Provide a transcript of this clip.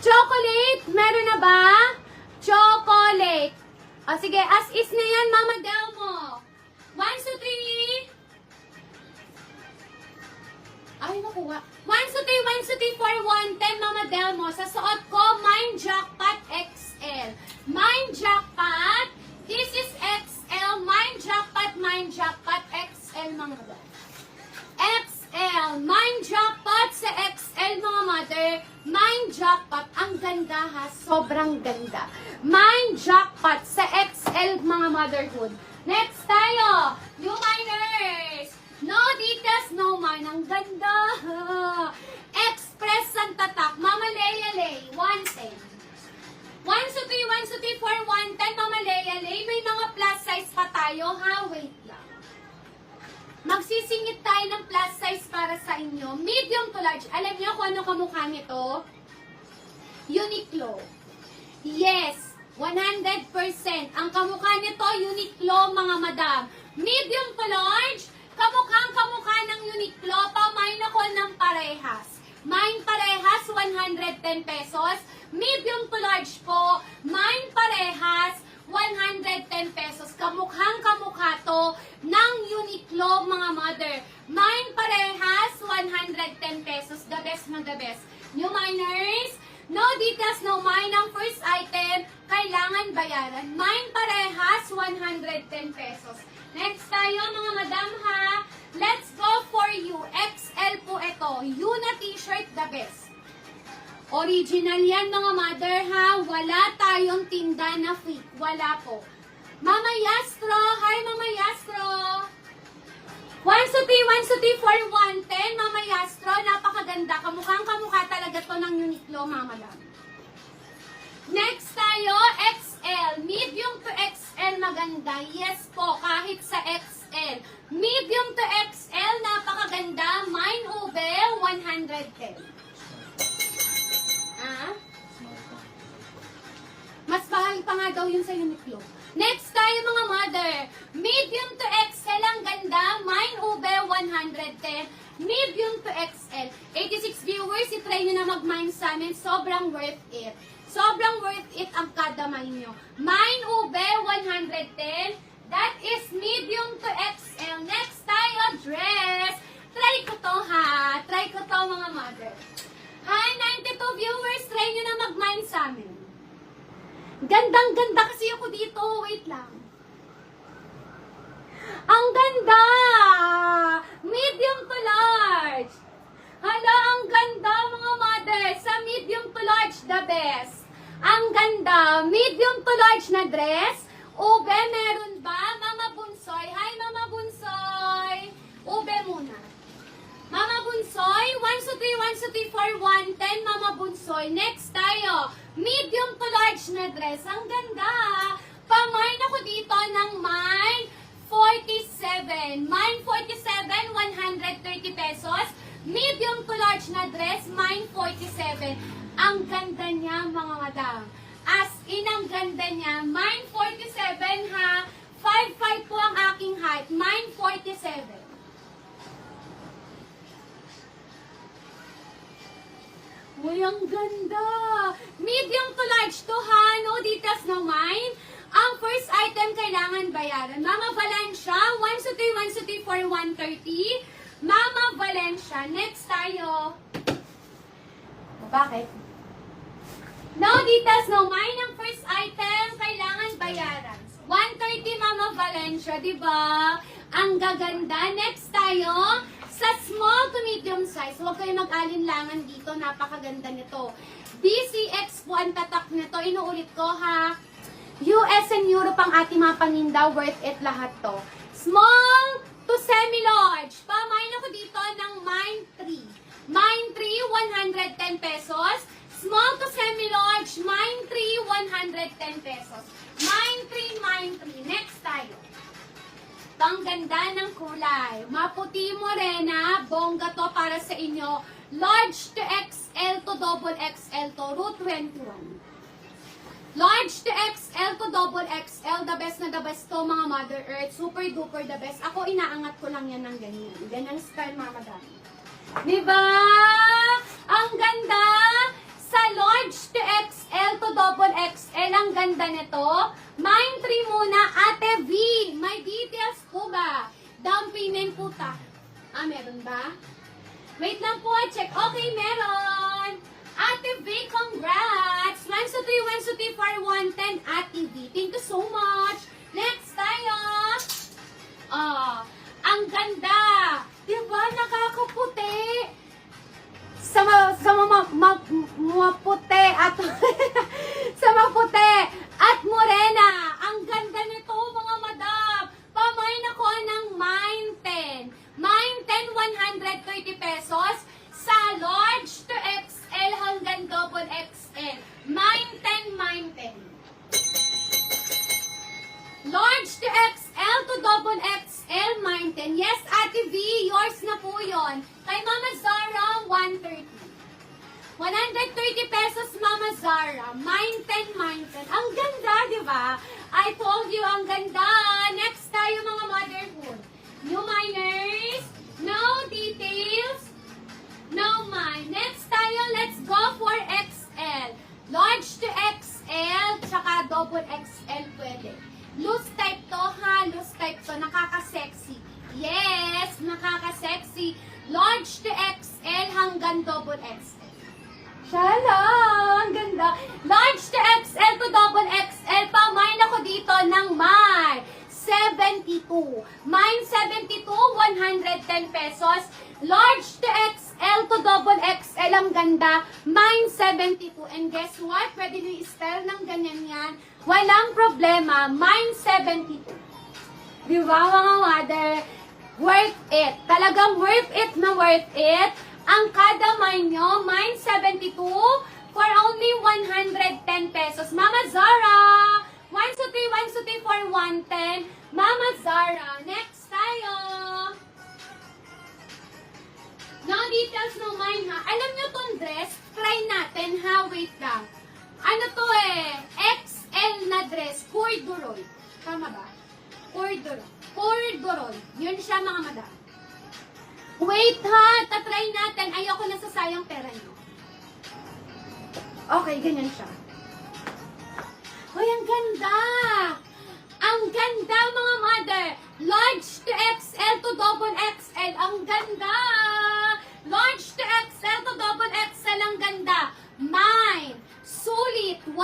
Chocolate, meron na ba? Chocolate. O sige, as is na yan, Mama Delmo. 1, 2, 3. Ay, nakuha. 1, 2, 3, 1, 2, 3, 4, 1, 10, Mama Delmo. Sa suot ko, Mind Jackpot XL. Mind Jackpot. This is XL. Mind Jackpot XL, mga mother. XL. Mind Jackpot sa XL, mga mother. Mind Jackpot. Ang ganda ha. Sobrang ganda. Mind Jackpot sa XL, mga motherhood. Next tayo. New miners. No details, no mine. Ang ganda. Express Santa Tak. Mama Leia Lay. 110. 1, 2, 3, 1, 2, 3, 4, 1, 10. Mama Leia Lay. May mga plus size pa tayo, ha? Wait lang. Magsisingit tayo ng plus size para sa inyo. Medium to large. Alam niyo kung ano kamukha nito? Uniqlo. Yes. 100%. Ang kamukha nito, Uniqlo, mga madam. Medium to large. Kamukha ng Uniqlo, pamain ako ng parehas. Mine parehas, 110 pesos. Medium to large po, mine parehas, 110 pesos. Kamukha to ng Uniqlo, mga mother. Mine parehas, 110 pesos. The best na the best. New miners, no details, no mine. Ang first item, kailangan bayaran. Mine parehas, 110 pesos. Next tayo, mga madam ha. Let's go for you. XL po ito. Yuna t-shirt, the best. Original yan, mga mother ha. Wala tayong tinda na fake. Wala po. Mama Yastro. Hi, Mama Yastro. 1, 2, 3, 1, 2, 3, 4, 1, 10. Mama Yastro. Napakaganda. Kamukha talaga to ng Uniqlo, mga madam. Next tayo, XL. Medium to XL maganda. Yes po, kahit sa XL. Medium to XL, napakaganda. Mine ube, 110. Ah? Mas mahal pa nga daw yun sa Uniqlo. Next tayo, mga mother. Medium to XL, ang ganda. Mine ube, 110. Medium to XL. 86 viewers, itry nyo na mag-mine sa amin. Sobrang worth it. Sobrang worth it ang kada mine nyo. Mine ube, 110. That is medium to XL. Next tayo, dress. Try ko to ha. Try ko to, mga mother. Hi, 92 viewers. Try nyo na mag-mine sa amin. Gandang-ganda kasi ako dito. Wait lang. Ang ganda! Medium to large. Hala, ang ganda, mga mother. Sa medium to large, the best. Ang ganda. Medium to large na dress. Ube, meron ba? Mama Bunsoy. Hi, Mama Bunsoy. Ube muna. Mama Bunsoy. 1, 2, 3, 1, 2, 3, 4, 1, 10. Mama Bunsoy. Next tayo. Medium to large na dress. Ang ganda. Pamine ako dito ng mine 47. Mine 47, 130 pesos. Medium to large na dress, mine 47. Ang ganda niya, mga madam. As in, ang ganda niya. Mine 47 ha. 5'5" po ang aking height. Mine 47. Uy, ang ganda. Medium to large to ha. No details, no mine. Ang first item kailangan bayaran. Mama Valencia, 1, 2, 3, 1, 2, 3, 4, 130. Mama Valencia. Next tayo. Bakit? No details, no mine. Ang first item, kailangan bayaran. 130, Mama Valencia, diba? Ang gaganda. Next tayo, sa small to medium size. Huwag kayo mag-alinlangan dito. Napakaganda nito. DCX po ang tatak nito. Inuulit ko ha. US and Europe ang ating mga paninda. Worth it lahat to. Small to semi-large. Pamain ako dito ng Mine 3. Mine 3, 110 pesos. Small to semi-large, Mine 3, 110 pesos. Mine 3. Next tayo. Ang ganda ng kulay. Maputi morena, bongga to para sa inyo. Large to XL to double XL to, Route 21. Large to XL to double XL, the best na the best to, mga Mother Earth. Super duper the best. Ako, inaangat ko lang yan ng ganyan. Ganyang style, mga madami. Diba? Ang ganda! ganda nito. Mine 3 muna, Ate V. May details po ba? Down payment po ta. Meron ba? Wait lang po, check. Okay, meron. Ate V, congrats! 123, 123 for 110, Ate V. Thank you so much. Next tayo. Ang ganda. Diba, nakakaputi. Maputi at sa maputi at morena. Ang ganda nito, mga madam. Pamain ako ng Mine 10. Mine 10, 130 pesos. Sa large to XL hanggang double XL. Mine 10, Mine 10. Large to XL to double XL, Mine 10. Yes, Ate V, yours na po yun. Kay Mama Zara, 130. 130 pesos, Mama Zara. Mine 10, Mine 10. Ang ganda, di ba? I told you, ang ganda. Next tayo, mga motherhood. New miners. No details. No mine. Next tayo, let's go for XL. Large to XL, tsaka double XL pwede. Loose type to, ha? Loose type to. Nakaka-sexy. Yes, nakaka-sexy. Large to XL hanggang double XL. Shala! Ang ganda. Large to XL to double XL. Pamain ako dito ng Mine 72. Mine 72, 110 pesos. Large to XL to double XL. Ang ganda. Mine 72. And guess what? Pwede nyo i-spell ng ganyan yan. Walang problema. Mine 72. Di ba, mga mother? Worth it. Talagang worth it na worth it. Ang kada mine nyo, Mine 72 for only 110 pesos. Mama Zara! 123, 123 for 110. Mama Zara. Next tayo. No details, no mine, ha? Alam nyo tong dress? Try natin, ha? Wait lang. Ano to XL na dress. Corduroy. Tama ba? Corduroy. Corduroy. Yun siya, mga madam. Wait ha, tatry natin. Ayoko na sasayang pera nyo. Okay, ganyan siya. Hoy, ang ganda! Ang ganda, mga mother! Large to XL to double XL. Ang ganda! Large to XL to double XL. Ang ganda. Mine. Sulit. 110